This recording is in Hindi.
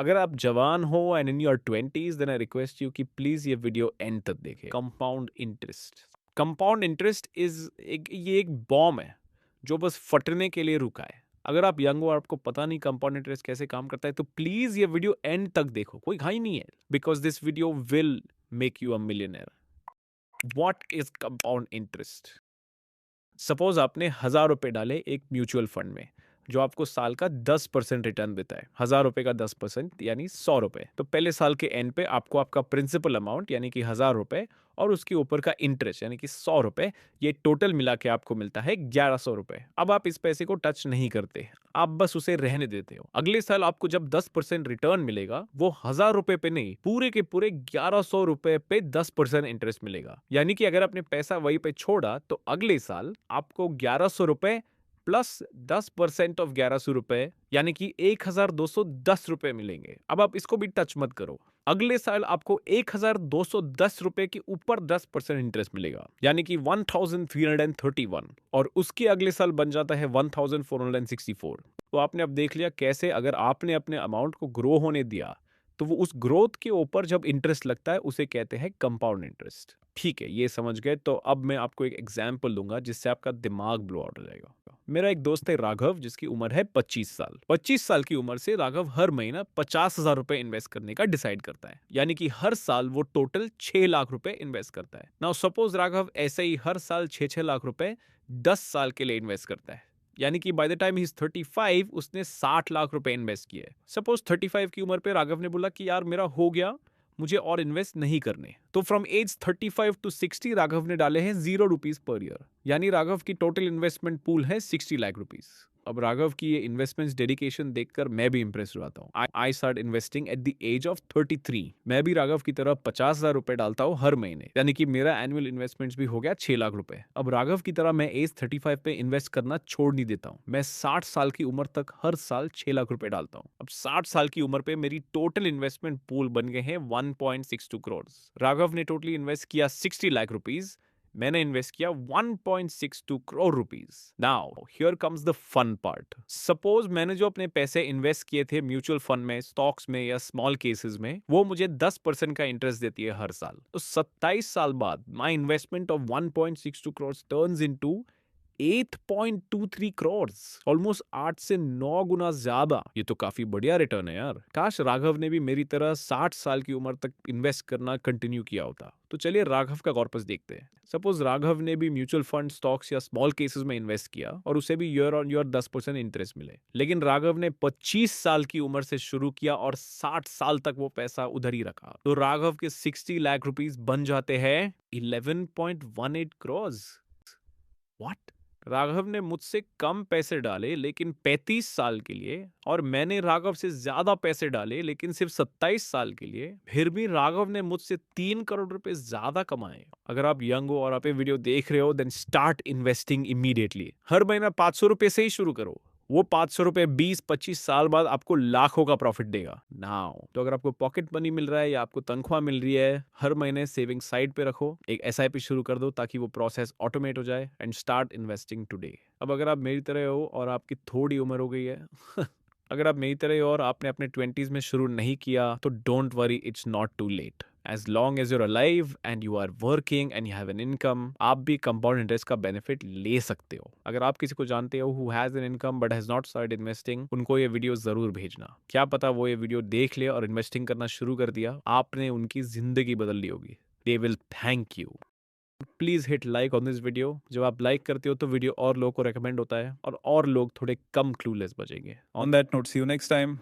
अगर आप जवान हो and in your 20s then I request you कि प्लीज ये वीडियो एंड तक देखें। Compound interest, compound interest is एक बॉम्ब है जो बस फटने के लिए रुका है। अगर आप यंग हो और आपको पता नहीं कंपाउंड इंटरेस्ट कैसे काम करता है तो प्लीज ये वीडियो एंड तक देखो, कोई घाई नहीं है, because this video will make you a millionaire. What is compound interest? Suppose आपने 1,000 रुपए डाले एक म्यूचुअल फंड में जो आपको साल का 10% रिटर्न देता है। 1,000 रुपए का 10% यानी 100 रुपए। तो पहले साल के एंड पे आपको आपका प्रिंसिपल अमाउंट यानी कि 1,000 रुपए और उसके ऊपर का इंटरेस्ट यानी कि 100 रुपए, ये टोटल मिला के आपको मिलता है 1,100 रुपए। अब आप इस पैसे को टच नहीं करते, आप बस उसे रहने देते हो। अगले साल आपको जब 10% रिटर्न मिलेगा वो 1,000 रुपए पे नहीं, पूरे के पूरे 1,100 रुपए पे 10% इंटरेस्ट मिलेगा। यानी कि अगर आपने पैसा वहीं पे छोड़ा तो अगले साल आपको 1,100 रुपए प्लस 10% ऑफ 1,100 रुपए यानी कि 1,210 रुपए मिलेंगे। अब आप इसको भी टच मत करो। अगले साल आपको 1,210 रुपए के ऊपर 10% इंटरेस्ट मिलेगा यानी कि 1,331, और उसके अगले साल बन जाता है 1,464। तो आपने अब देख लिया कैसे अगर आपने अपने अमाउंट को ग्रो होने दिया तो वो उस ग्रोथ के ऊपर जब इंटरेस्ट लगता है उसे कहते हैं कंपाउंड इंटरेस्ट। ठीक है, ये समझ गए। तो अब मैं आपको एक एग्जाम्पल दूंगा जिससे आपका दिमाग ब्लो आउट हो जाएगा। मेरा एक दोस्त है राघव, जिसकी उम्र है 25 साल। 25 साल की उम्र से राघव हर महीना 50,000 रुपए इन्वेस्ट करने का डिसाइड करता है, यानी कि हर साल वो टोटल 6 लाख रुपए इन्वेस्ट करता है। नाउ सपोज राघव ऐसे ही हर साल 6-6 लाख रुपए 10 साल के लिए इन्वेस्ट करता है, यानी कि by the time he is 35 उसने 60 लाख रुपए इन्वेस्ट किए। सपोज 35 की उम्र पे राघव ने बोला कि यार मेरा हो गया, मुझे और इन्वेस्ट नहीं करने। तो फ्रॉम एज 35 टू 60 राघव ने डाले हैं 0 रुपीज पर ईयर, यानी राघव की टोटल इन्वेस्टमेंट पूल है 60 लाख रुपीज। अब राघव की ये इन्वेस्टमेंट्स डेडिकेशन देखकर मैं भी इंप्रेस हुआ था। I start investing at the age of 33। मैं भी राघव की तरह 50,000 रुपए डालता हूँ हर महीने, यानी कि मेरा एनुअल इन्वेस्टमेंट्स भी हो गया 6 लाख रुपए। अब राघव की तरह मैं एज 35 पे इन्वेस्ट करना छोड़ नहीं देता हूँ। मैं 60 साल की उम्र तक हर साल 6 लाख रुपए डालता हूँ। अब 60 साल की उम्र पे मेरी टोटल इन्वेस्टमेंट पूल बन गए हैं 1.62 करोड़। राघव ने टोटली इन्वेस्ट किया 60 लाख रुपीज, मैंने इन्वेस्ट किया 1.62 crore rupees. Now here comes the fun part. Suppose मैंने जो अपने पैसे इन्वेस्ट किए थे म्यूचुअल फंड में, स्टॉक्स में या स्मॉल केसेस में, वो मुझे 10% का इंटरेस्ट देती है हर साल। तो 27 साल बाद माई investment of 1.62 crore turns into 8.23 crore, almost 8 से 9 गुना ज्यादा। ये तो काफी बढ़िया रिटर्न है यार। काश राघव ने भी मेरी तरह 60 साल की उम्र तक इन्वेस्ट करना कंटिन्यू किया होता। तो चलिए राघव का कॉर्पस देखते हैं। सपोज राघव ने भी म्यूचुअल फंड, स्टॉक्स या स्मॉल केसेस में इन्वेस्ट किया और उसे भी ईयर ऑन ईयर 10% इंटरेस्ट मिले, लेकिन राघव ने 25 साल की उम्र से शुरू किया और 60 साल तक वो पैसा उधर ही रखा। तो राघव के 60 लाख रुपीस बन जाते हैं 11.18 करोड़। व्हाट? राघव ने मुझसे कम पैसे डाले लेकिन 35 साल के लिए, और मैंने राघव से ज्यादा पैसे डाले लेकिन सिर्फ 27 साल के लिए, फिर भी राघव ने मुझसे 3 करोड़ रुपए ज्यादा कमाए। अगर आप यंग हो और आप ये वीडियो देख रहे हो देन स्टार्ट इन्वेस्टिंग इमीडिएटली। हर महीना 500 रुपए से ही शुरू करो। वो 500 रुपए 20-25 साल बाद आपको लाखों का प्रॉफिट देगा। नाउ तो अगर आपको पॉकेट मनी मिल रहा है या आपको तनख्वाह मिल रही है, हर महीने सेविंग साइड पे रखो, एक एसआईपी शुरू कर दो ताकि वो प्रोसेस ऑटोमेट हो जाए, एंड स्टार्ट इन्वेस्टिंग टुडे। अब अगर आप मेरी तरह हो और आपकी थोड़ी उम्र हो गई है अगर आप मेरी तरह हो और आपने अपने 20s में शुरू नहीं किया तो don't worry, it's not too late. As long as you're alive and you are working and you have an income, आप भी कंपाउंड इंटरेस्ट का बेनिफिट ले सकते हो। अगर आप किसी को जानते हो who has an income but has not started investing, उनको ये वीडियो जरूर भेजना। क्या पता वो ये वीडियो देख ले और इन्वेस्टिंग करना शुरू कर दिया, आपने उनकी जिंदगी बदल ली होगी। They will thank you. Please hit like on this video. जब आप लाइक करते हो तो वीडियो और लोगों को रेकमेंड होता है और लोग थोड़े कम क्लूलेस बचेंगे। On that note, see you next time.